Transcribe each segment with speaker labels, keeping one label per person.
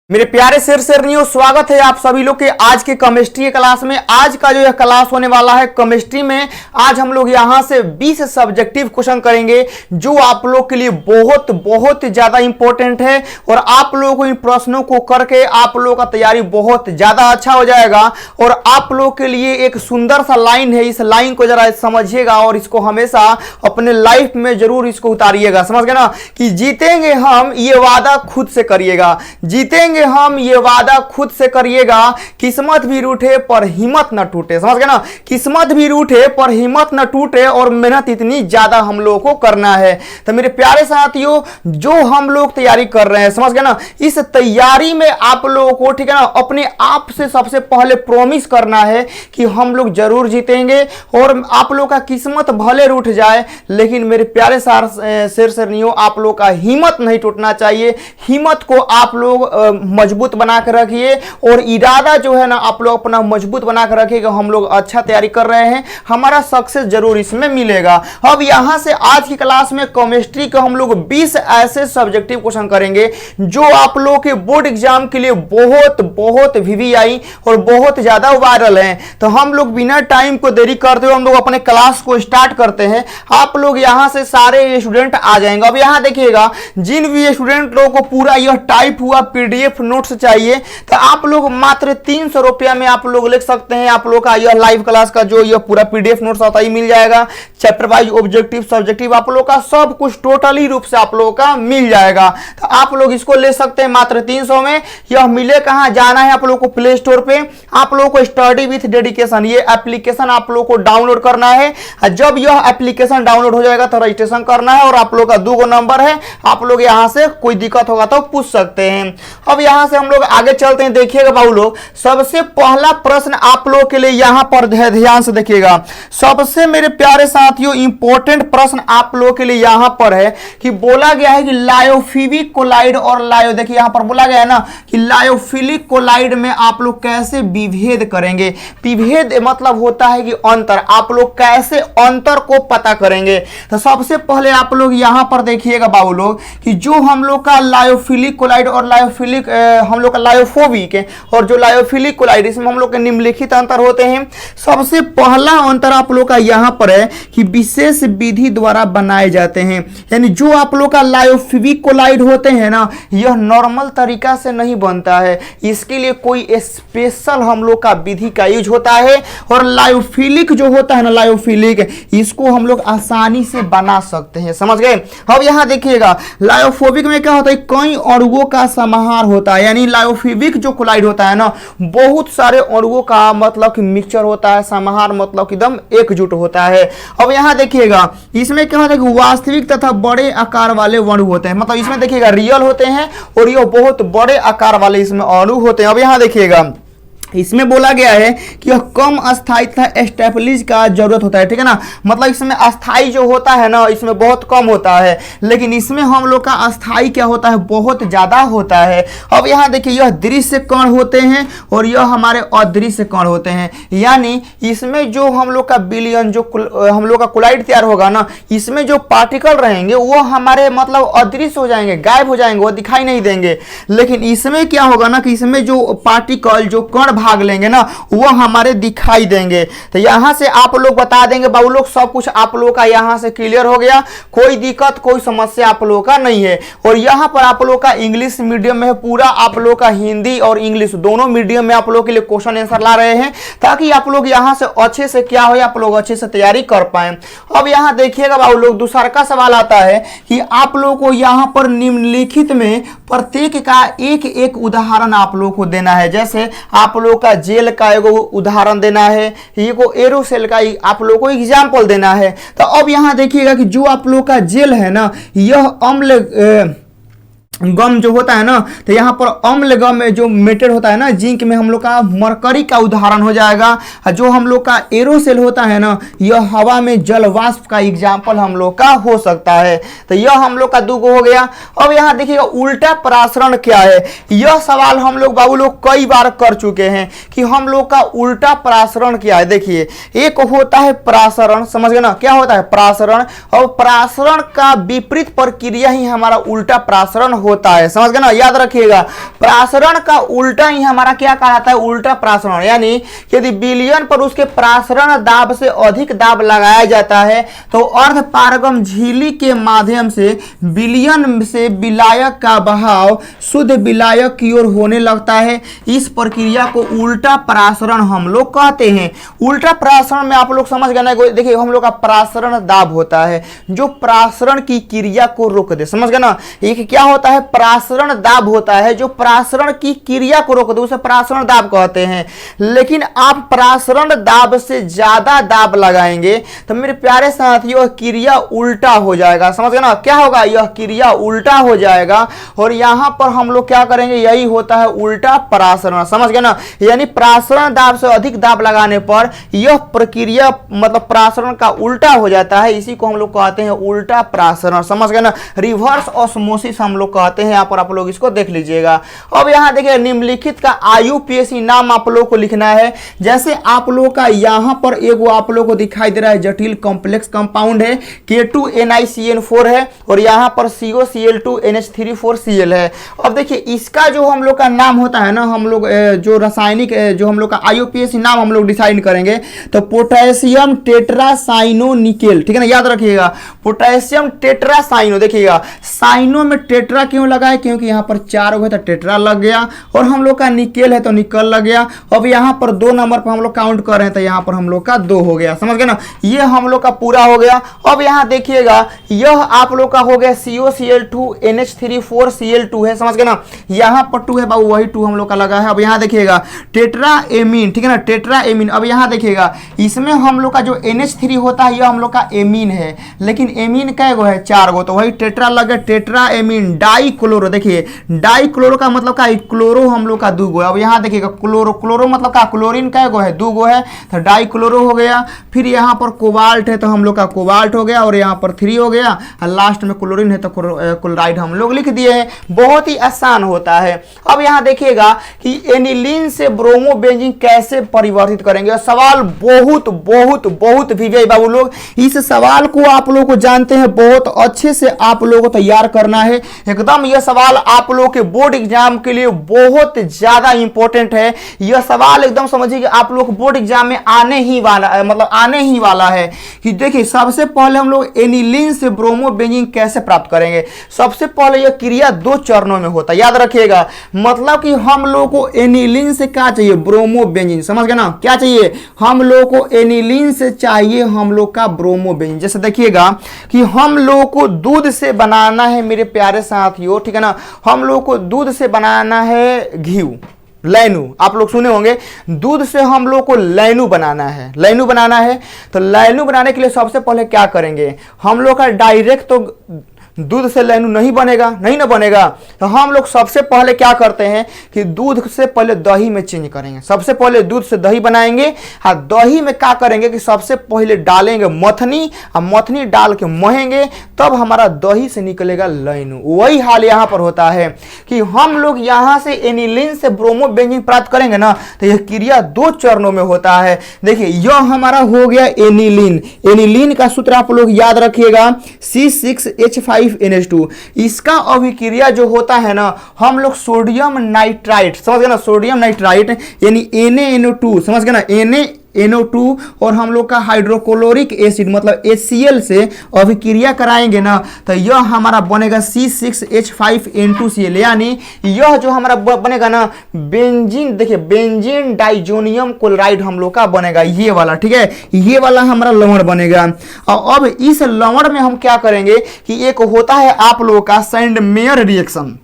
Speaker 1: मेरे प्यारे शेरनियों, स्वागत है आप सभी लोग के आज के केमिस्ट्री क्लास में। आज का जो यह क्लास होने वाला है केमिस्ट्री में, आज हम लोग यहां से 20 सब्जेक्टिव क्वेश्चन करेंगे जो आप लोग के लिए बहुत बहुत ज्यादा इंपॉर्टेंट है। और आप लोगों को इन प्रश्नों को करके आप लोगों का तैयारी बहुत ज्यादा अच्छा हो जाएगा। और आप लोग के लिए एक सुंदर सा लाइन है, इस लाइन को जरा समझिएगा और इसको हमेशा अपने लाइफ में जरूर इसको उतारिएगा। समझ गए ना कि जीतेंगे हम, ये वादा खुद से करिएगा। जीतेंगे हम, ये वादा खुद से करिएगा। किस्मत भी रूठे पर हिम्मत न टूटे। समझ गए ना, किस्मत भी रूठे पर हिम्मत न टूटे। और मेहनत इतनी ज्यादा हम लोगों को करना है। तो मेरे प्यारे साथियों, जो हम लोग तैयारी कर रहे हैं, समझ गए ना, इस तैयारी में आप लोगों को, ठीक है ना, अपने आप से सबसे पहले प्रॉमिस करना है कि हम लोग जरूर जीतेंगे। और आप लोग का किस्मत भले रूठ जाए, लेकिन मेरे प्यारे शेरनियों, आप लोग का हिम्मत नहीं टूटना चाहिए। हिम्मत को आप लोग मजबूत बना कर रखिए और इरादा जो है ना, आप लोग अपना मजबूत बना कर रखिए कि हम लोग अच्छा तैयारी कर रहे हैं, हमारा सक्सेस जरूर इसमें मिलेगा। अब यहां से आज की क्लास में केमिस्ट्री का हम लोग 20 ऐसे सब्जेक्टिव क्वेश्चन करेंगे जो आप लोग के बोर्ड एग्जाम के लिए बहुत बहुत वीवीआई और बहुत ज्यादा वायरल हैं। तो हम लोग बिना टाइम को देरी करते हुए हम लोग अपने क्लास को स्टार्ट करते हैं। आप लोग यहां से सारे स्टूडेंट आ जाएंगे। अब यहां देखिएगा, जिन भी स्टूडेंट लोगों को पूरा यह टाइप हुआ पीडीएफ नोट्स चाहिए तो आप लोग मात्र 300 रुपया में आप लोग लिख सकते हैं। आप लोग का यह लाइव क्लास का जो यह पूरा पीडीएफ नोट्स आता है मिल जाएगा। चैप्टर वाइज ऑब्जेक्टिव सब्जेक्टिव आप लोग का सब कुछ टोटली रूप से आप लोगों का मिल जाएगा। तो आप लोग इसको ले सकते हैं मात्र 300 में। यह मिले कहां, जाना है आप लोग को प्ले स्टोर पे। आप लोग को स्टडी विथ डेडिकेशन ये एप्लीकेशन आप लोग को डाउनलोड करना है। जब यह एप्लीकेशन डाउनलोड हो जाएगा तो रजिस्ट्रेशन करना है। और आप लोग का 2 नंबर है, आप लोग यहां से कोई दिक्कत होगा तो पूछ सकते हैं। अब यहां से हम लोग आगे चलते हैं। देखिएगा बाबू लोग, सबसे पहला प्रश्न आप लोग के लिए यहां पर ध्यान से देखिएगा। सबसे मेरे प्यारे साथियों इंपॉर्टेंट प्रश्न आप लोग के लिए यहां पर है कि बोला गया है कि लायोफिलिक कोलाइड और देखिए यहां पर बोला गया है ना कि लायोफिलिक कोलाइड में आप लोग कैसे विभेद करेंगे। विभेद मतलब होता है कि अंतर, आप लोग कैसे अंतर को पता करेंगे। तो सबसे पहले आप लोग यहां पर देखिएगा बाबू लोग कि जो हम लोग का लायोफिलिक कोलाइड और लायोफिलिक हम लोग का लायोफोबिक है और जो लायोफिलिक कोलाइड, इसमें हम लोग के निम्नलिखित अंतर होते हैं। सबसे पहला अंतर आप लोग का यहां पर है कि विशेष विधि द्वारा बनाए जाते हैं। यानी जो आप लोग का लायोफिलिक कोलाइड होते हैं ना, यह नॉर्मल तरीका से नहीं बनता है। इसके लिए कोई स्पेशल हम लोग का विधि का यूज होता है। और लायोफिलिक जो होता है ना, लायोफिलिक, इसको हम लोग आसानी से बना सकते हैं। समझ गए। अब यहां देखिएगा, लायोफोबिक में क्या होता है, कई अणुओं का समाहार होता है। यानी लायोफिलिक जो कोलाइड होता है ना, बहुत सारे अणुओं का मतलब कि मिक्सचर होता है। समाहार मतलब एकदम एकजुट होता है। अब यहां देखिएगा, इसमें क्या होता है कि वास्तविक तथा बड़े आकार वाले अणु होते हैं। मतलब इसमें देखिएगा रियल होते हैं और ये बहुत बड़े आकार वाले इसमें अणु होते हैं। अब यहां देखिएगा, इसमें बोला गया है कि यह कम अस्थायी तथा एस्टेब्लिश का जरूरत होता है। ठीक है ना, मतलब इसमें अस्थाई जो होता है ना, इसमें बहुत कम होता है, लेकिन इसमें हम लोग का अस्थाई क्या होता है, बहुत ज्यादा होता है। अब यहाँ देखिए, यह दृश्य कण होते हैं और यह हमारे अदृश्य कण होते हैं। यानी इसमें जो हम लोग का बिलियन जो हम लोग का कोलाइड तैयार होगा ना, इसमें जो पार्टिकल रहेंगे वो हमारे मतलब अदृश्य हो जाएंगे, गायब हो जाएंगे, वो दिखाई नहीं देंगे। लेकिन इसमें क्या होगा ना कि इसमें जो पार्टिकल जो कण भाग लेंगे ना, वो हमारे दिखाई देंगे। तो यहां से आप लोग बता देंगे बाबू लोग, सब कुछ आप लोग का यहां से क्लियर हो गया। कोई दिक्कत कोई समस्या आप लोग का नहीं है। और यहां पर आप लोग का इंग्लिश मीडियम में पूरा आप लोग का हिंदी और इंग्लिश दोनों मीडियम में आप लोग के लिए क्वेश्चन आंसर ला रहे हैं, ताकि आप लोग यहां से अच्छे से क्या हो, आप लोग अच्छे से तैयारी कर पाए। अब यहां देखिएगा बाबू लोग, दूसरा का सवाल आता है कि आप लोग को यहां पर निम्नलिखित में प्रत्येक का एक एक उदाहरण आप लोग को देना है। जैसे आप लोग का जेल का एगो उदाहरण देना है, एगो एरोसेल का आप लोग को एग्जाम्पल देना है। तो अब यहां देखिएगा कि जो आप लोग का जेल है ना, यह अम्ल गम जो होता है ना, तो यहाँ पर अम्ल गम में जो मेटेड होता है ना, जिंक में हम लोग का मरकरी का उदाहरण हो जाएगा। जो हम लोग का एरोसेल होता है ना, यह हवा में जल वाष्प का एग्जाम्पल हम लोग का हो सकता है। तो यह हम लोग का 2 हो गया। अब यहाँ देखिएगा, उल्टा परासरण क्या है। यह सवाल हम लोग बाबू लोग कई बार कर चुके हैं कि हम लोग का उल्टा परासरण क्या है। देखिए, एक होता है परासरण, समझ गए ना, क्या होता है परासरण, और परासरण का विपरीत प्रक्रिया ही हमारा उल्टा परासरण होता है, समझ गए ना, याद रखिएगा। प्रासरण का उल्टा ही हमारा क्या कहलाता है, उल्टा प्रासरण। यानी यदि विलयन पर उसके प्रासरण दाब से अधिक दाब लगाया जाता है तो अर्ध पारगम झिल्ली के माध्यम से विलयन से विलायक का बहाव शुद्ध विलायक की ओर होने लगता है। इस प्रक्रिया को उल्टा प्रासरण हम लोग कहते हैं। उल्टा प्रासरण में आप लोग समझ गए ना, देखिए हम लोग का प्रासरण दाब होता है जो प्रासरण की क्रिया को रोक दे, समझ गए ना। एक क्या होता है, प्रासरण दाब होता है जो प्रासरण की क्रिया को रोक दे, उसे प्रासरण दाब कहते हैं। लेकिन आप प्रासरण दाब से ज्यादा दाब लगाएंगे तो मेरे प्यारे साथियों क्रिया उल्टा हो जाएगा, समझ गए ना। क्या होगा, यह क्रिया उल्टा हो जाएगा और यहां पर हम लोग क्या करेंगे, यही होता है उल्टा प्रासरण, समझ गए ना। यानी प्रासरण दाब से अधिक दाब लगाने पर यह प्रक्रिया मतलब प्रासरण का उल्टा हो जाता है, इसी को हम लोग कहते हैं उल्टा प्रासरण, समझ गए ना। रिवर्स ऑस्मोसिस हम लोग कहते हैं, यहां पर आप लोग इसको देख लीजिएगा। अब यहां देखिए निम्नलिखित का IUPAC नाम आप लोग को लिखना है। जैसे आप लोग का यहां पर एगो आप लोग को दिखाई दे रहा है जटिल कॉम्प्लेक्स कंपाउंड है, K2NiCN4 है और यहां पर COCl2NH3,4Cl है। अब देखिए इसका जो हम लोग का नाम होता है ना, हम लोग जो रासायनिक जो हम लोग का IUPAC नाम हम लोग डिसाइड करेंगे तो पोटेशियम टेट्रासाइनो निकेल, ठीक है ना, याद रखिएगा पोटेशियम टेट्रासाइनो। देखिएगा साइनो में टेट्रा क्यों लगा है, क्योंकि यहाँ पर 4 हो तो टेट्रा लग गया और हम लोग का निकेल है तो निकल लग गया। अब यहाँ पर 2 नंबर पर हम लोग काउंट कर रहे हैं तो यहाँ पर हम लोग का 2 हो गया, समझ गए ना। ये हम लोग का पूरा हो गया। अब यहाँ देखिएगा यह आप लोग का हो गया COCl2NH3,4Cl2 है, समझ गए ना। यहाँ पर 2 है बाबू, वही 2 हम लोग का लगा है। अब यहाँ देखिएगा टेट्राएमीन, ठीक है ना, टेट्राएमीन। अब यहाँ देखिएगा इसमें हम लोग का जो NH3 होता है यह हम लोग का एमीन है, लेकिन एमीन कै गो है, 4 गो, तो वही टेट्रा लग गया, टेट्राएमीन डाइक्लोरो। देखिए डाइक्लोरो का मतलब का क्लोरो हम लोग का 2 गो है। अब यहाँ देखिएगा क्लोरो, क्लोरो मतलब का क्लोरीन कै गो है, 2 गो है, तो डाइक्लोरो हो गया। फिर यहाँ पर कोबाल्ट है तो हम लोग का कोबाल्ट हो गया और यहाँ पर 3 हो गया और लास्ट में क्लोरीन है तो क्लोराइड हम लोग लिख दिए हैं। बहुत ही आसान होता है। अब यहाँ देखिएगा कि एनिलीन से ब्रोमोबेंजीन कैसे परिवर्तित करेंगे। सवाल बहुत बहुत बहुत विजय बाबू लोग, इस सवाल को आप लोग को जानते हैं, बहुत अच्छे से आप लोगों को तैयार करना है एकदम। यह सवाल आप लोग के बोर्ड एग्जाम के लिए बहुत ज्यादा इंपॉर्टेंट है। यह सवाल एकदम समझिए कि आप लोग बोर्ड एग्जाम में आने ही वाला है, मतलब आने ही वाला है। कि देखिए सबसे पहले हम लोग एनिलीन से ब्रोमोबेंजीन कैसे प्राप्त करेंगे। सबसे पहले यह क्रिया 2 चरणों में होता है, याद रखिएगा। मतलब कि हम लोग को एनिलीन से क्या चाहिए, ब्रोमोबेंजीन, समझ गए ना। क्या चाहिए, हम लोग को एनिलीन से चाहिए हम लोग का ब्रोमोबेंजीन। जैसे देखिएगा कि हम लोग को दूध से बनाना है मेरे प्यारे साथियों, ठीक है ना, हम लोग को दूध से बनाना है घी, लैनू, आप लोग सुने होंगे, दूध से हम लोग को लैनू बनाना है, लैनू बनाना है। तो लैनू बनाने के लिए सबसे पहले क्या करेंगे, हम लोग का डायरेक्ट तो दूध से लैनू नहीं बनेगा, नहीं ना बनेगा। तो हम लोग सबसे पहले क्या करते हैं कि दूध से पहले दही में चेंज करेंगे। सबसे पहले दूध से दही बनाएंगे, हाँ दही में क्या करेंगे कि सबसे पहले डालेंगे मथनी, और मथनी डाल के महेंगे, तब हमारा दही से निकलेगा लैनू। वही हाल यहाँ पर होता है कि हम लोग यहाँ से एनिलीन से ब्रोमोबेंजीन प्राप्त करेंगे ना, तो यह क्रिया 2 चरणों में होता है। देखिए यह हमारा हो गया एनिलीन। एनिलीन का सूत्र आप लोग याद रखिएगा C6H5NH2। इसका अभिक्रिया जो होता है ना, हम लोग सोडियम नाइट्राइट, समझ गए ना, सोडियम नाइट्राइट यानी NaNO2, समझ गए ना, NaNO2 और हम लोग का हाइड्रोक्लोरिक एसिड मतलब HCl से अभिक्रिया कराएंगे ना, तो यह हमारा बनेगा C6H5N2Cl। यानी यह जो हमारा बनेगा ना बेंजीन, देखिए बेंजीन डाइजोनियम क्लोराइड हम लोग का बनेगा, ये वाला, ठीक है, ये वाला हमारा लवण बनेगा। और अब इस लवण में हम क्या करेंगे कि एक होता है आप लोगों का सैंडमेयर रिएक्शन,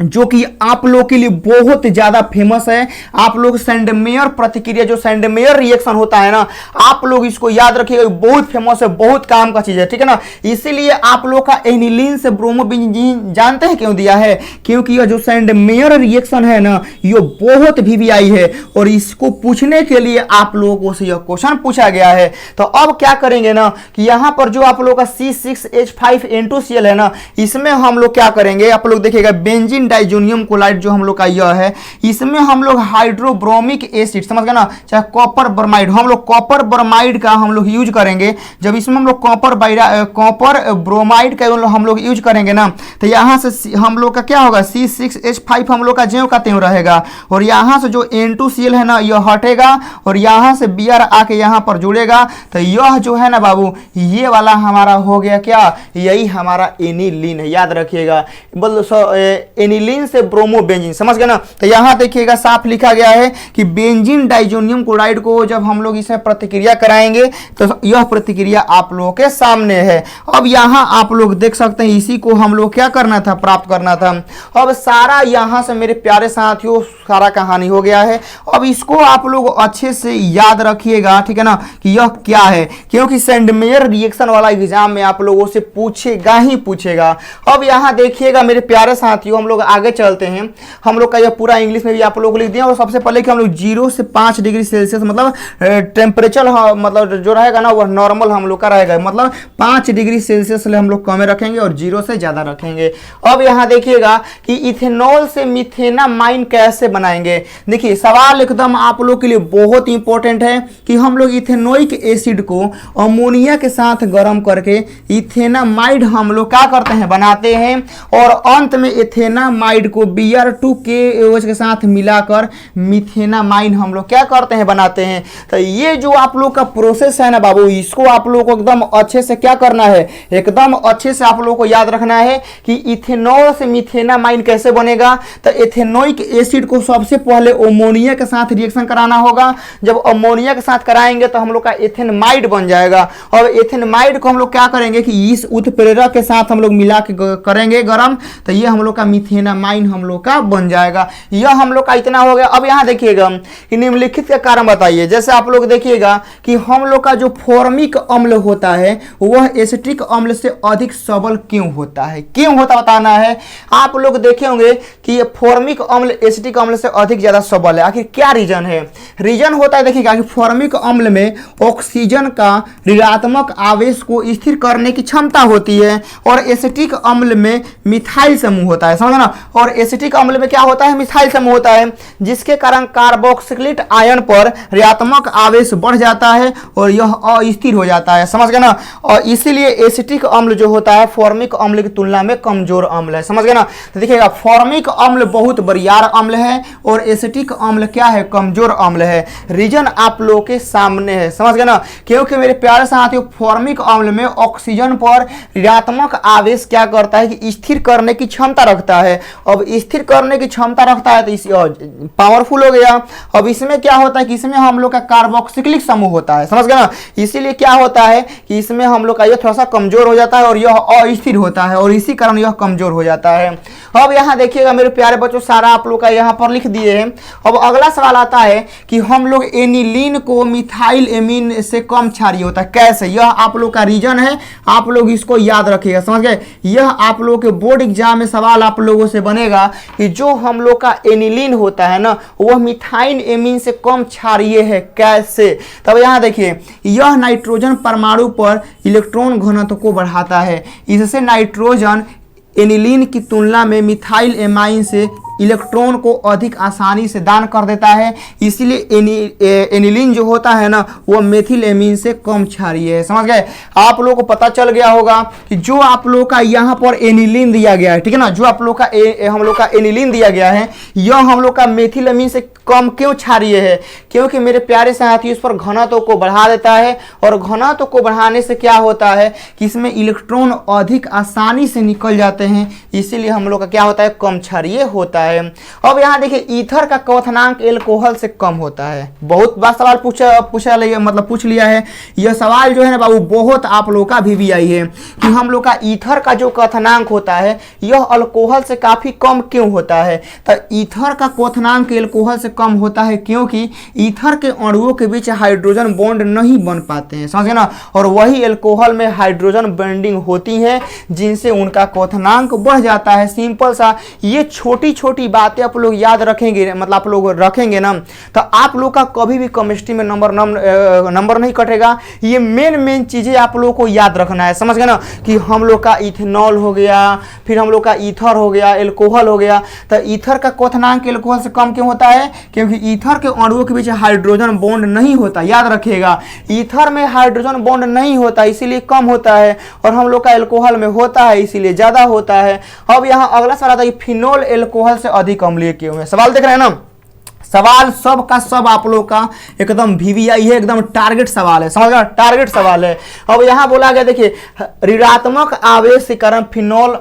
Speaker 1: जो कि आप लोग के लिए बहुत ज्यादा फेमस है। आप लोग सैंडमेयर प्रतिक्रिया, जो सैंडमेयर रिएक्शन होता है ना, आप लोग इसको याद रखिएगा, बहुत फेमस है, बहुत काम का चीज है, ठीक है ना। इसीलिए आप लोग का एनिलीन से ब्रोमोबेंजीन जानते हैं क्यों दिया है, क्योंकि यह जो सैंडमेयर रिएक्शन है ना, ये बहुत VVI है और इसको पूछने के लिए आप लोगों से यह क्वेश्चन पूछा गया है। तो अब क्या करेंगे ना कि यहां पर जो आप लोग का C6H5N2Cl है ना, इसमें हम लोग क्या करेंगे, आप लोग देखिएगा बेंजीन डाइजोनियम क्लोराइड जो हम लोग का यह है, इसमें हम लोग हाइड्रोब्रोमिक एसिड, समझ गए ना, चाहे कॉपर ब्रोमाइड, हम लोग कॉपर ब्रोमाइड का हम लोग यूज करेंगे। जब इसमें हम लोग कॉपर ब्रोमाइड का हम लोग यूज करेंगे ना, तो यहाँ से हम लोग का क्या होगा, C6H5 हम लोग का ज्यों का त्यों रहेगा, और यहाँ से जो N2Cl है ना यह हटेगा, और यहाँ से Br आके यहाँ पर जुड़ेगा। तो यह जो है ना बाबू, ये वाला हमारा हो गया क्या, यही हमारा एनिलीन है, याद रखिएगा। एनिलीन से ब्रोमोबेंजीन, समझ गए ना। तो यहाँ देखिएगा साफ लिखा गया है कि बेंजीन डाइजोनियम क्लोराइड को जब हम लोग इसमें प्रतिक्रिया कराएंगे तो यह प्रतिक्रिया आप लोगों के सामने है। अब यहाँ आप लोग देख सकते हैं, इसी को हम लोग क्या करना था, प्राप्त करना था। अब सारा यहाँ से मेरे प्यारे साथियों सारा कहानी हो गया है। अब इसको आप लोग अच्छे से याद रखिएगा, ठीक है ना, कि यह क्या है, क्योंकि सेंडमेयर रिएक्शन वाला एग्जाम में आप लोगों से पूछेगा ही पूछेगा। अब यहाँ देखिएगा मेरे प्यारे साथियों, हम लोग आगे चलते हैं। हम लोग का यह पूरा इंग्लिश में भी आप लोग लिख दिया। और सबसे पहले कि हम लोग 0 से 5 डिग्री सेल्सियस मतलब टेम्परेचर मतलब जो रहेगा ना वह नॉर्मल हम लोग का रहेगा, मतलब 5 डिग्री सेल्सियस हम लोग कम रखेंगे और 0 से ज्यादा रखेंगे। अब यहाँ देखिएगा कि इथेनॉल से मिथेनामाइन कैसे बनाएंगे। देखिए सवाल एकदम आप लोग के लिए बहुत इंपॉर्टेंट है कि हम लोग इथेनोइक एसिड को अमोनिया के साथ गर्म करके इथेनामाइड हम लोग क्या करते हैं, बनाते हैं, और अंत में इथेनामाइड को Br2 के साथ मिलाकर मिथेनामाइन हम लोग क्या करते हैं, बनाते हैं। तो ये जो आप लोग का प्रोसेस है ना बाबू, इसको आप लोग को एकदम अच्छे से क्या करना है, एकदम अच्छे से आप लोग को याद रखना है कि इथेनॉल से मिथेनामाइन कैसे बनेगा। तो इथेनोइक एसिड को सबसे पहले अमोनिया के साथ रिएक्शन कराना होगा। जब अमोनिया के साथ कराएंगे तो हम लोग का इथेनमाइड बन जाएगा, और इथेनमाइड को हम लोग क्या करेंगे कि इस उत्प्रेरक के साथ हम लोग मिला के करेंगे गरम, तो ये हम लोग का मिथेनामाइन हम लोग का बन जाएगा। यह हम लोग का इतना हो गया। अब यहाँ देखिएगा कि निम्नलिखित का कारण बताइए। जैसे आप लोग देखिएगा कि हम लोग का जो फॉर्मिक अम्ल होता है वह एसिटिक अम्ल से अधिक सबल क्यों होता है, क्यों होता बताना है। आप लोग देखे होंगे कि ये फॉर्मिक अम्ल एसिटिक अम्ल से अधिक ज्यादा सबल है। आखिर क्या रीजन है, रीजन होता है देखिएगा कि फॉर्मिक अम्ल में ऑक्सीजन का ऋणात्मक आवेश को स्थिर करने की क्षमता होती है, और एसिटिक अम्ल में मिथाइल समूह होता है, समझ ना। और एसिटिक अम्ल में क्या होता है, मिथाइल समूह होता है, जिसके कारण कार्बोक्सिलिक आयन पर ऋणात्मक आवेश बढ़ जाता है और यह अस्थिर हो जाता है, समझ गए ना। और इसीलिए एसिटिक अम्ल जो होता है फॉर्मिक अम्ल की तुलना में कमजोर अम्ल है, समझ गए ना। तो देखिएगा फॉर्मिक अम्ल बहुत बरियार अम्ल है और एसिटिक अम्ल क्या है, कमजोर अम्ल है। रीजन आप लोगों के सामने है, समझ गए ना। क्योंकि मेरे प्यारे साथियों फॉर्मिक अम्ल में ऑक्सीजन पर ऋणात्मक आवेश क्या करता है कि स्थिर करने की क्षमता रखता है। अब स्थिर करने की क्षमता रखता है तो पावरफुल हो गया। अब इसमें क्या होता है कि इसमें हम लोग का कार्बोक्सिलिक समूह होता है, समझ गए ना। इसीलिए क्या होता है कि इसमें हम लोग का यह थोड़ा सा कमजोर हो जाता है और यह अस्थिर होता है, और इसी कारण यह कमजोर हो जाता है। अब यहाँ देखिएगा मेरे प्यारे बच्चों, सारा आप लोग का यहाँ पर लिख दिए हैं। अब अगला सवाल आता है कि हम लोग एनिलीन को मिथाइल एमीन से कम क्षारीय होता है, कैसे। यह आप लोग का रीजन है, आप लोग इसको याद रखिएगा, समझ गए। यह आप लोग के बोर्ड एग्जाम में सवाल आप लोगों से बनेगा कि जो हम लोग का एनिलीन होता है ना वह मिथाइल एमीन से कम क्षारीय है, कैसे। तब यहाँ देखिए, यह नाइट्रोजन परमाणु पर इलेक्ट्रॉन घनत्व को बढ़ाता है। इससे नाइट्रोजन एनिलीन की तुलना में मिथाइल एमाइन से इलेक्ट्रॉन को अधिक आसानी से दान कर देता है। इसीलिए एनिलीन जो होता है ना वो मेथिल एमीन से कम क्षारीय है, समझ गए। आप लोगों को पता चल गया होगा कि जो आप लोग का यहाँ पर एनिलीन दिया गया है, ठीक है ना, जो आप लोग का हम लोग का एनिलीन दिया गया है, यह हम लोग का मेथिल एमीन से कम क्यों क्षारीय है, क्योंकि मेरे प्यारे साथी इस पर घनत्व को बढ़ा देता है, और घनत्व को बढ़ाने से क्या होता है कि इसमें इलेक्ट्रॉन अधिक आसानी से निकल जाते हैं, इसीलिए हम लोग का क्या होता है, कम क्षारीय होता है। अब यहाँ देखिए ईथर का क्वथनांक एल्कोहल से कम होता है। बहुत बार सवाल पूछ लिया है। यह सवाल जो है ना बाबू बहुत आप लोग का भी आई है कि हम लोग का ईथर का जो क्वथनांक होता है यह अल्कोहल से काफी कम क्यों होता है। तो ईथर का क्वथनांक एल्कोहल से कम होता है क्योंकि ईथर के अणुओं के बीच हाइड्रोजन बॉन्ड नहीं बन पाते हैं, समझे ना, और वही एल्कोहल में हाइड्रोजन बॉन्डिंग होती है जिनसे उनका क्वथनांक बढ़ जाता है। सिंपल सा, ये छोटी छोटी छोटी बातें आप लोग याद रखेंगे, मतलब आप लोग रखेंगे ना, तो आप लोग का कभी भी केमिस्ट्री में नंबर नहीं कटेगा। ये मेन चीजें आप लोग को याद रखना है, समझ गए ना, कि हम लोग का इथेनॉल हो गया, फिर हम लोग का ईथर हो गया, एल्कोहल हो गया। तो ईथर का क्वथनांक एल्कोहल से कम क्यों होता है? क्योंकि ईथर के अणुओं के बीच हाइड्रोजन बॉन्ड नहीं होता, याद रखिएगा। ईथर में हाइड्रोजन बॉन्ड नहीं होता, इसीलिए कम होता है, और हम लोग का एल्कोहल में होता है, इसीलिए ज्यादा होता है। अब यहाँ अगला सवाल आता है कि फिनोल एल्कोहल से अधिक अम्लीय क्यों है। सवाल देख रहे हैं ना, सवाल सब का सब आप लोग का एकदम VVI है, एकदम टारगेट सवाल है, समझ गए, टारगेट सवाल है। अब यहाँ बोला गया, देखिए ऋणात्मक आवेश के कारण फिनोल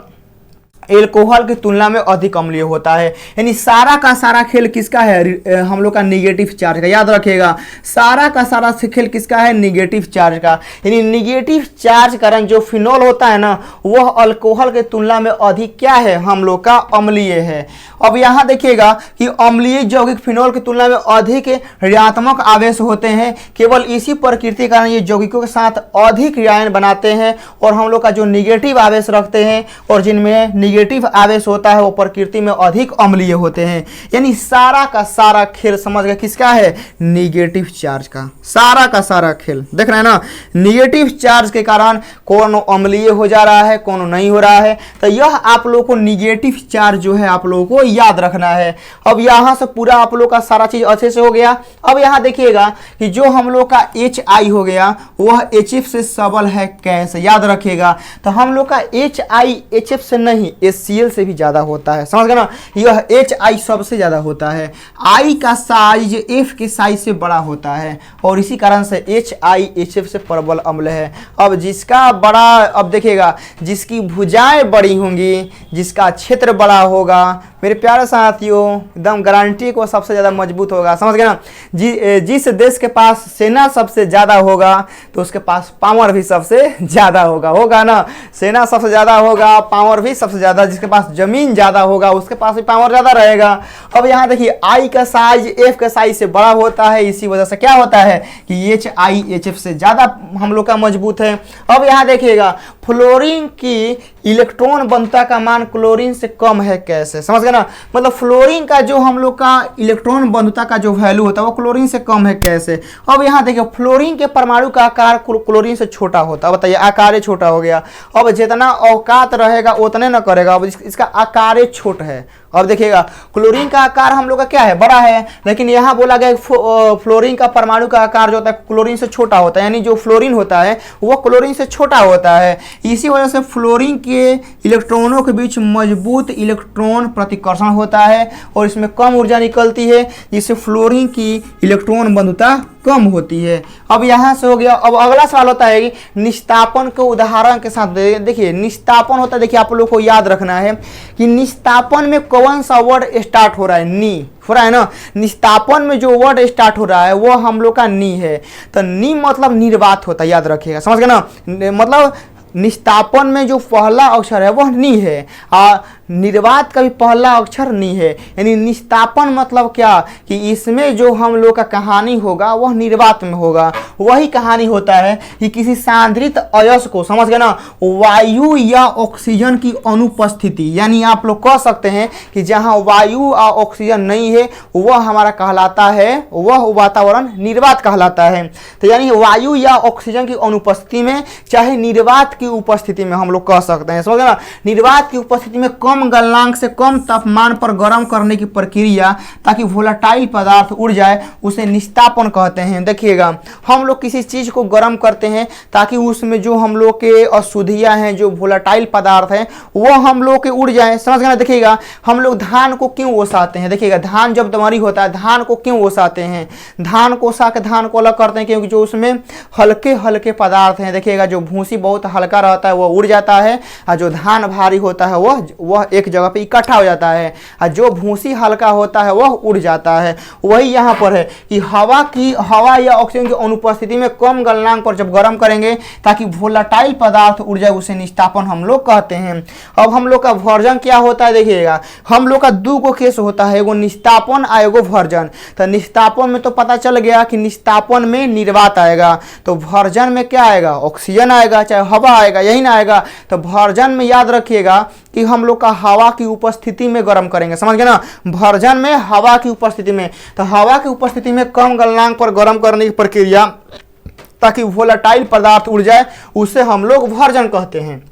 Speaker 1: एल्कोहल की तुलना में अधिक अम्लीय होता है। यानी सारा का सारा खेल किसका है? हम लोग का निगेटिव चार्ज का, याद रखिएगा। सारा का सारा खेल किसका है? निगेटिव चार्ज का। यानी निगेटिव चार्ज कारण जो फिनोल होता है ना, वह अल्कोहल की तुलना में अधिक क्या है? हम लोग का अम्लीय है। अब यहाँ देखिएगा कि अम्लीय यौगिक फिनोल की तुलना में अधिक ऋणात्मक आवेश होते हैं। केवल इसी प्रकृति के कारण ये यौगिकों के साथ अधिक रियायन बनाते हैं, और हम लोग का जो निगेटिव आवेश रखते हैं और जिनमें निगेटिव आवेश होता है वो प्रकृति में अधिक अम्लीय होते हैं। यानी सारा का सारा खेल समझ गए किसका है? निगेटिव चार्ज का। सारा का सारा खेल देख रहे हैं ना, निगेटिव चार्ज के कारण कौन अम्लीय हो जा रहा है, कौन नहीं हो रहा है। तो यह आप लोगों को निगेटिव चार्ज जो है आप लोगों को याद रखना है। अब यहाँ से पूरा आप लोग का सारा चीज अच्छे से हो गया। अब यहाँ देखिएगा कि जो हम लोग का HI हो गया वह HF से सबल है कैसे, याद रखिएगा। तो हम लोग का HI HF से नहीं, HCl से भी ज्यादा होता है, समझ गए ना। यह HI सबसे ज्यादा होता है। I का साइज F के साइज से बड़ा होता है, और इसी कारण से HI HF से प्रबल अम्ल है। अब जिसका बड़ा, अब देखिएगा, जिसकी भुजाएं बड़ी होंगी, जिसका क्षेत्र बड़ा होगा, मेरे प्यारे साथियों, एकदम गारंटी को सबसे ज्यादा मजबूत होगा, समझ गए ना। जिस देश के पास सेना सबसे ज्यादा होगा तो उसके पास पावर भी सबसे ज्यादा होगा ना। सेना सबसे ज्यादा होगा, पावर भी सबसे ज्यादा, जिसके पास जमीन ज्यादा होगा उसके पास भी पावर ज्यादा रहेगा। अब यहाँ देखिए I का साइज F का साइज से बड़ा होता है, इसी वजह से क्या होता है कि HI HF से ज्यादा हम लोग का मजबूत है। अब यहाँ देखिएगा फ्लोरीन की इलेक्ट्रॉन बंधुता का मान क्लोरीन से कम है कैसे, समझ गए ना। मतलब फ्लोरीन का जो हम लोग का इलेक्ट्रॉन बंधुता का जो वैल्यू होता है वो क्लोरीन से कम है कैसे। अब यहाँ देखिए फ्लोरीन के परमाणु का आकार क्लोरीन से छोटा होता है, बताइए, आकार छोटा हो गया। अब जितना औकात रहेगा उतने न करेगा, अब इसका आकार छोटा है। अब देखिएगा क्लोरीन का आकार हम लोग का क्या है? बड़ा है, लेकिन यहाँ बोला गया फ्लोरीन का परमाणु का आकार जो होता है क्लोरीन से छोटा होता है, यानी जो फ्लोरीन होता है वो क्लोरीन से छोटा होता है। इसी वजह से फ्लोरीन के इलेक्ट्रॉनों के बीच मजबूत इलेक्ट्रॉन प्रतिकर्षण होता है और इसमें कम ऊर्जा निकलती है, जिससे फ्लोरीन की इलेक्ट्रॉन बंधुता कम होती है। अब यहाँ से हो गया। अब अगला सवाल होता है कि निस्तापन को उदाहरण के साथ देखिए, निस्तापन होता है, देखिए आप लोग को याद रखना है कि निस्तापन में कौन सा वर्ड स्टार्ट हो रहा है? नी हो रहा है ना। निस्तापन में जो वर्ड स्टार्ट हो रहा है वो हम लोग का नी है। तो नी मतलब निर्वात होता है, याद रखिएगा, समझ गए ना। मतलब निस्तापन में जो पहला अक्षर है वह नी है, और निर्वात का भी पहला अक्षर नी है। यानी निस्तापन मतलब क्या कि इसमें जो हम लोग का कहानी होगा वह निर्वात में होगा। वही कहानी होता है कि किसी सांद्रित अयस्क को, समझ गए ना, वायु या ऑक्सीजन की अनुपस्थिति, यानी आप लोग कह सकते हैं कि जहां वायु और ऑक्सीजन नहीं है वह हमारा कहलाता है, वह वातावरण निर्वात कहलाता है। तो यानी वायु या ऑक्सीजन की अनुपस्थिति में, चाहे निर्वात की उपस्थिति में हम लोग कह सकते हैं, समझ गए ना। निर्वात की उपस्थिति में कम गलनांक से कम तापमान पर गर्म करने की प्रक्रिया ताकि वोलेटाइल पदार्थ उड़ जाए, उसे निस्तापन कहते हैं। देखिएगा हम लोग किसी चीज को गर्म करते हैं ताकि उसमें जो हम लोग के अशुद्धियां हैं, जो वोलेटाइल पदार्थ हैं, वो हम लोग के उड़ जाए, समझ गए ना। देखिएगा हम लोग धान को क्यों ओसाते हैं? देखिएगा धान जब दमरी होता है, धान को क्यों ओसाते हैं? धान को ओसा के धान को अलग करते हैं क्योंकि जो उसमें हल्के हल्के पदार्थ हैं, देखिएगा जो भूसी बहुत हल्का रहता है वो उड़ जाता है, और जो धान भारी होता है वह एक जगह पे इकट्ठा हो जाता है, और जो भूसी हल्का होता है वह उड़ जाता है। वही यहाँ पर है कि हवा या ऑक्सीजन की अनुपस्थिति में कम गलनांक पर जब गर्म करेंगे ताकि वोलेटाइल पदार्थ उड़ जाए, उसे निस्तापन हम लोग कहते हैं। अब हम लोग का वर्जन क्या होता है? देखिएगा हम लोग का दो को केस होता है, एगो निस्तापन और एगो वर्जन। तो निस्तापन में तो पता चल गया कि निस्तापन में निर्वात आएगा, तो वर्जन में क्या आएगा? ऑक्सीजन आएगा, चाहे हवा आएगा, यही ना आएगा। तो वर्जन में याद रखिएगा कि हम लोग का हवा की उपस्थिति में गर्म करेंगे, समझ गए ना, भर्जन में हवा की उपस्थिति में। तो हवा की उपस्थिति में कम गलनांक पर गर्म करने की प्रक्रिया ताकि वोलेटाइल पदार्थ उड़ जाए, उसे हम लोग भर्जन कहते हैं।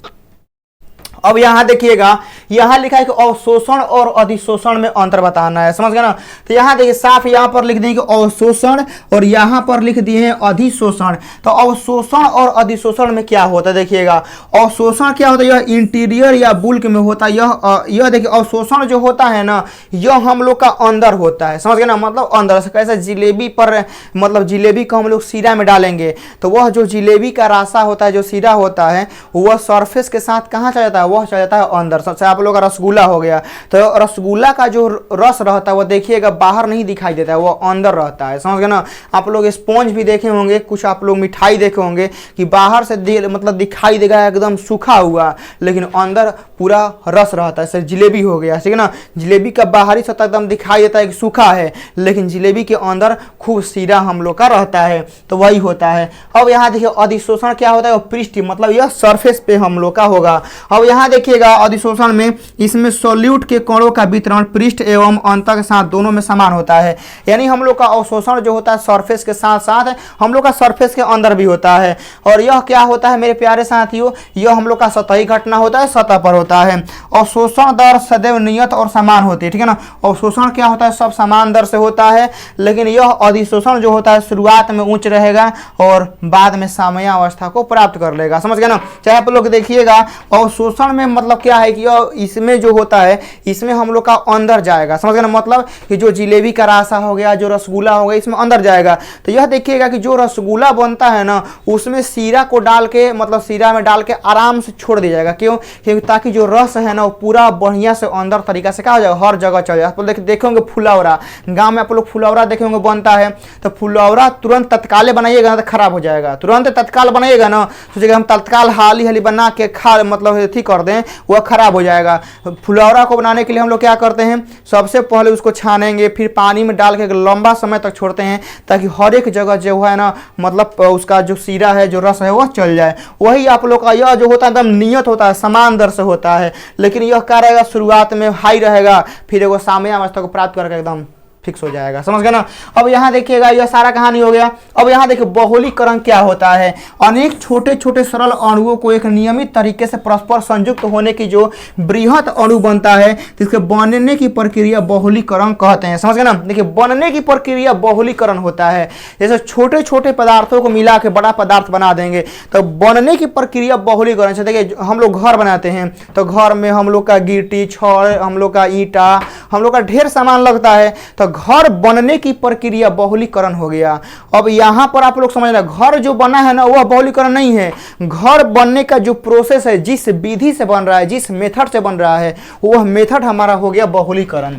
Speaker 1: अब यहां देखिएगा, यहां लिखा है कि अवशोषण और अधिशोषण में अंतर बताना है, समझ गए ना। तो यहां देखिए साफ यहां पर लिख देंगे अवशोषण और यहां पर लिख दिए हैं अधिशोषण। तो अवशोषण और अधिशोषण में क्या होता है देखिएगा, अवशोषण क्या होता है, यह इंटीरियर या बुल्क में होता है। यह देखिए अवशोषण जो होता है ना, यह हम लोग का अंदर होता है, समझ गए ना, मतलब अंदर से। कैसे जिलेबी पर, मतलब जिलेबी को हम लोग सीरा में डालेंगे तो वह जो जिलेबी का रासा होता है, जो सीरा होता है, वह सरफेस के साथ कहाँ चला जाता है, वह चला जाता है अंदर। सबसे आप लोग का रसगुल्ला हो गया, तो रसगुल्ला का जो रस रहता है वो देखिएगा बाहर नहीं दिखाई देता है, वो अंदर रहता है, समझ गए ना। आप लोग स्पॉन्ज भी देखे होंगे, कुछ आप लोग मिठाई देखे होंगे कि बाहर से मतलब दिखाई देगा एकदम सूखा हुआ, लेकिन अंदर पूरा रस रहता है। जैसे जिलेबी हो गया, ठीक है ना, जिलेबी का बाहरी सतह एकदम दिखाई देता है कि सूखा है, लेकिन जिलेबी के अंदर खूब सीरा हम लोग का रहता है, तो वही होता है। अब यहाँ देखिए अधिशोषण क्या होता है, पृष्ठ, मतलब यह सरफेस पे हम लोग का होगा। अब यहाँ देखिएगा अधिशोषण में, इसमें सॉल्यूट के कणों का वितरण पृष्ठ एवं अंत के साथ दोनों में समान होता है। यानी हम लोग का अवशोषण जो होता है सरफेस के साथ साथ हम लोग का सरफेस के अंदर भी होता है। और यह क्या होता है मेरे प्यारे साथियों, यह हम लोग का सतही घटना होता है, सतह पर होता है। अवशोषण दर सदैव नियत और समान होती है, ठीक है ना। अवशोषण क्या होता है, सब समान दर से होता है, लेकिन यह अधिशोषण जो होता है शुरुआत में उच्च रहेगा और बाद में साम्यावस्था को प्राप्त कर लेगा, समझ गए ना। चाहे आप लोग देखिएगा अवशोषण में मतलब क्या है कि इसमें जो होता है इसमें हम लोग का अंदर जाएगा, समझ गए ना, मतलब कि जो जिलेबी का रासा हो गया, जो रसगुल्ला हो गया, इसमें अंदर जाएगा। तो यह देखिएगा कि जो रसगुल्ला बनता है ना, उसमें सीरा को डाल के, मतलब सीरा में डाल के आराम से छोड़ दिया जाएगा। क्यों, क्योंकि ताकि जो रस है ना वो पूरा बढ़िया से अंदर तरीका से क्या हो जाएगा, हर जगह चल जाएगा। आप लोग देखे होंगे फुलौरा, गाँव में आप लोग फुलौरा देखे होंगे बनता है, तो फुलौरा तुरंत तत्काल बनाइएगा ना तो खराब हो जाएगा, तुरंत तत्काल बनाइएगा ना, सोचिएगा हम तत्काल हाली हाली बना के खा मतलब ठीक कर दें, वह खराब हो जाएगा। फुलौरा को बनाने के लिए हम लोग क्या करते हैं, सबसे पहले उसको छानेंगे, फिर पानी में डाल के लंबा समय तक छोड़ते हैं ताकि हर एक जगह जो है ना, मतलब उसका जो सीरा है, जो रस है, वह चल जाए। वही आप लोग का यह जो होता है एकदम नियत होता है, समान दर से होता है, लेकिन यह क्या रहेगा, शुरुआत में हाई रहेगा, फिर एगो साम्यावस्था को प्राप्त करके एकदम फिक्स हो जाएगा, समझ गए ना। अब यहाँ देखिएगा यह सारा कहानी हो गया। अब यहाँ देखिए बहुलीकरण क्या होता है, अनेक छोटे छोटे सरल अणुओं को एक नियमित तरीके से परस्पर संयुक्त होने की जो बृहत अणु बनता है, जिसके बनने की प्रक्रिया बहुलीकरण कहते हैं, समझ गए ना। देखिए बनने की प्रक्रिया बहुलीकरण होता है, जैसे छोटे छोटे पदार्थों को मिला के बड़ा पदार्थ बना देंगे तो बनने की प्रक्रिया बहुलीकरण से। देखिए हम लोग घर बनाते हैं तो घर में हम लोग का गिट्टी, छड़, हम लोग का ईंटा, हम लोग का ढेर सामान लगता है, तो घर बनने की प्रक्रिया बहुलीकरण हो गया। अब यहां पर आप लोग समझना, घर जो बना है ना वह बहुलीकरण नहीं है, घर बनने का जो प्रोसेस है, जिस विधि से बन रहा है, जिस मेथड से बन रहा है, वह मेथड हमारा हो गया बहुलीकरण।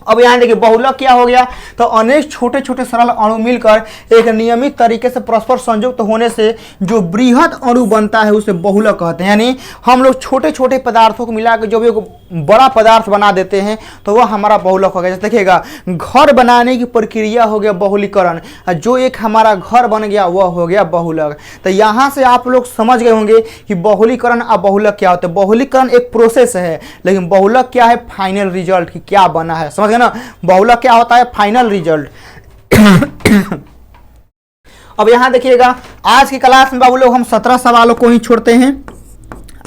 Speaker 1: अब यहाँ देखिए बहुलक क्या हो गया, तो अनेक छोटे छोटे सरल अणु मिलकर एक नियमित तरीके से परस्पर संयुक्त होने से जो बृहद अणु बनता है उसे बहुलक कहते हैं। यानी हम लोग छोटे छोटे पदार्थों को मिलाकर जो भी एक बड़ा पदार्थ बना देते हैं तो वह हमारा बहुलक हो गया। जैसे देखिएगा घर बनाने की प्रक्रिया हो गया बहुलीकरण, जो एक हमारा घर बन गया वह हो गया बहुलक। तो यहाँ से आप लोग समझ गए होंगे कि बहुलीकरण और बहुलक क्या होता है। बहुलीकरण एक प्रोसेस है, लेकिन बहुलक क्या है, फाइनल रिजल्ट की क्या बना है, समझ ना। बहुलक क्या होता है, फाइनल रिजल्ट। अब यहां देखिएगा आज की क्लास में बाबू लोग हम 17 सवालों को ही छोड़ते हैं।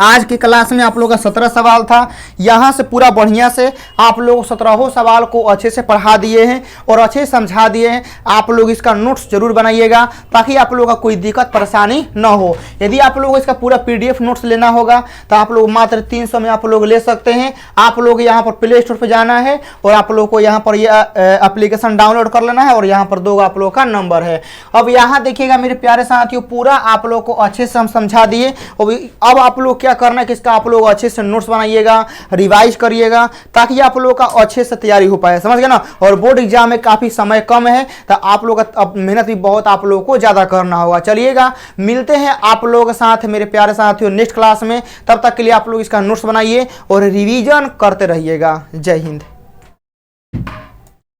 Speaker 1: आज की क्लास में आप लोगों का 17 सवाल था, यहाँ से पूरा बढ़िया से आप लोग 17 सवाल को अच्छे से पढ़ा दिए हैं और अच्छे से समझा दिए हैं। आप लोग इसका नोट्स जरूर बनाइएगा ताकि आप लोगों का कोई दिक्कत परेशानी ना हो। यदि आप लोगों को इसका पूरा PDF नोट्स लेना होगा तो आप लोग मात्र 300 में आप लोग ले सकते हैं। आप लोग यहाँ पर प्ले स्टोर पर जाना है और आप लोग को यहाँ पर यह एप्लीकेशन डाउनलोड कर लेना है और यहाँ पर 2 आप लोगों का नंबर है। अब यहाँ देखिएगा मेरे प्यारे साथियों, पूरा आप लोग को अच्छे से हम समझा दिए। अब आप लोग क्या करना है कि इसका आप लोग अच्छे से नोट्स बनाइएगा, रिवाइज करिएगा ताकि आप लोग का अच्छे से तैयारी हो पाए, समझ गए ना। और बोर्ड एग्जाम में काफी समय कम है तो आप लोग अब मेहनत भी बहुत आप लोगों को ज्यादा करना होगा। चलिएगा मिलते हैं आप लोगों के साथ मेरे प्यारे साथियों नेक्स्ट क्लास में। तब तक के लिए आप लोग इसका नोट्स बनाइए और रिवीजन करते रहिएगा। जय हिंद।